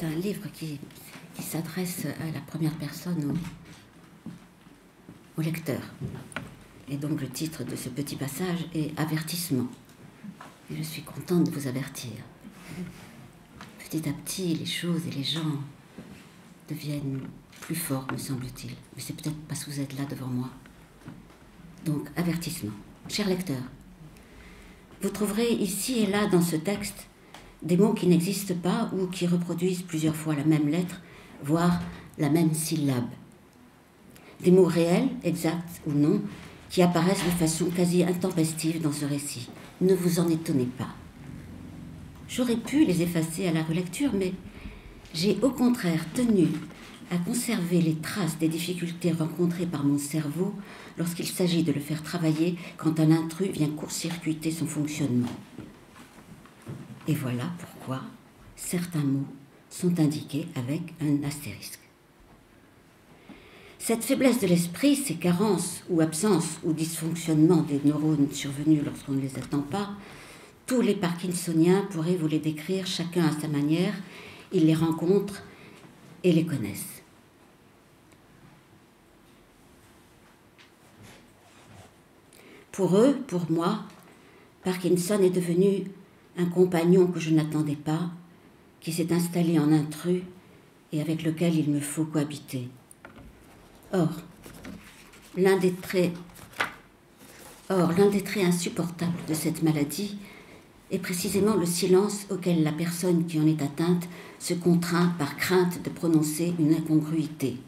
C'est un livre qui s'adresse à la première personne au lecteur. Et donc le titre de ce petit passage est « Avertissement ». Et je suis contente de vous avertir. Petit à petit, les choses et les gens deviennent plus forts, me semble-t-il. Mais c'est peut-être parce que vous êtes là devant moi. Donc, avertissement. Cher lecteur, vous trouverez ici et là dans ce texte des mots qui n'existent pas ou qui reproduisent plusieurs fois la même lettre, voire la même syllabe. Des mots réels, exacts ou non, qui apparaissent de façon quasi intempestive dans ce récit. Ne vous en étonnez pas. J'aurais pu les effacer à la relecture, mais j'ai au contraire tenu à conserver les traces des difficultés rencontrées par mon cerveau lorsqu'il s'agit de le faire travailler quand un intrus vient court-circuiter son fonctionnement. Et voilà pourquoi certains mots sont indiqués avec un astérisque. Cette faiblesse de l'esprit, ces carences ou absences ou dysfonctionnements des neurones survenus lorsqu'on ne les attend pas, tous les parkinsoniens pourraient vous les décrire chacun à sa manière. Ils les rencontrent et les connaissent. Pour eux, pour moi, Parkinson est devenu un compagnon que je n'attendais pas, qui s'est installé en intrus et avec lequel il me faut cohabiter. Or, l'un des traits insupportables de cette maladie est précisément le silence auquel la personne qui en est atteinte se contraint par crainte de prononcer une incongruité.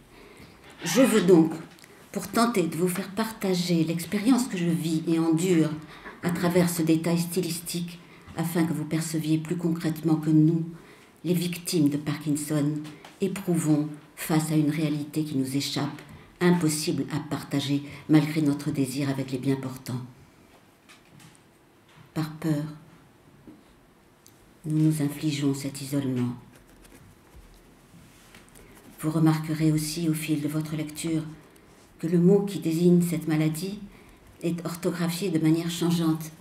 Je veux donc, pour tenter de vous faire partager l'expérience que je vis et endure à travers ce détail stylistique, afin que vous perceviez plus concrètement que nous, les victimes de Parkinson, éprouvons face à une réalité qui nous échappe, impossible à partager malgré notre désir avec les bien-portants. Par peur, nous nous infligeons cet isolement. Vous remarquerez aussi au fil de votre lecture que le mot qui désigne cette maladie est orthographié de manière changeante.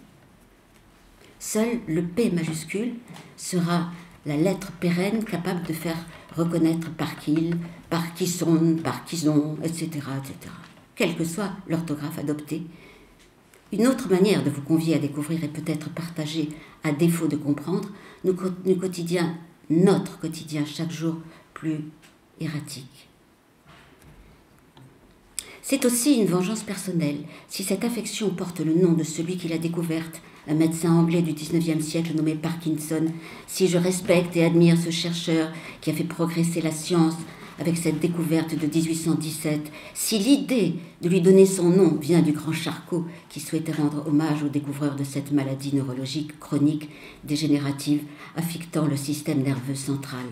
Seul le P majuscule sera la lettre pérenne capable de faire reconnaître par qu'ils, par qui sont, par qui ont, etc., etc. Quelle que soit l'orthographe adoptée, une autre manière de vous convier à découvrir et peut-être partager, à défaut de comprendre, notre quotidien chaque jour plus erratique. C'est aussi une vengeance personnelle, si cette affection porte le nom de celui qui l'a découverte, un médecin anglais du XIXe siècle nommé Parkinson, si je respecte et admire ce chercheur qui a fait progresser la science avec cette découverte de 1817, si l'idée de lui donner son nom vient du grand Charcot qui souhaitait rendre hommage au découvreur de cette maladie neurologique chronique dégénérative affectant le système nerveux central.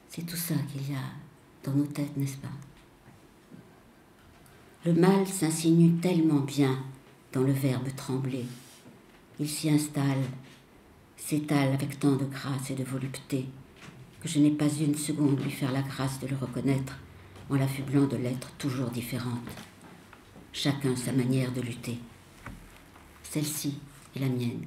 C'est tout ça qu'il y a dans nos têtes, n'est-ce pas? Le mal s'insinue tellement bien dans le verbe trembler. Il s'y installe, s'étale avec tant de grâce et de volupté que je n'ai pas une seconde lui faire la grâce de le reconnaître en l'affublant de lettres toujours différentes. Chacun sa manière de lutter. Celle-ci est la mienne.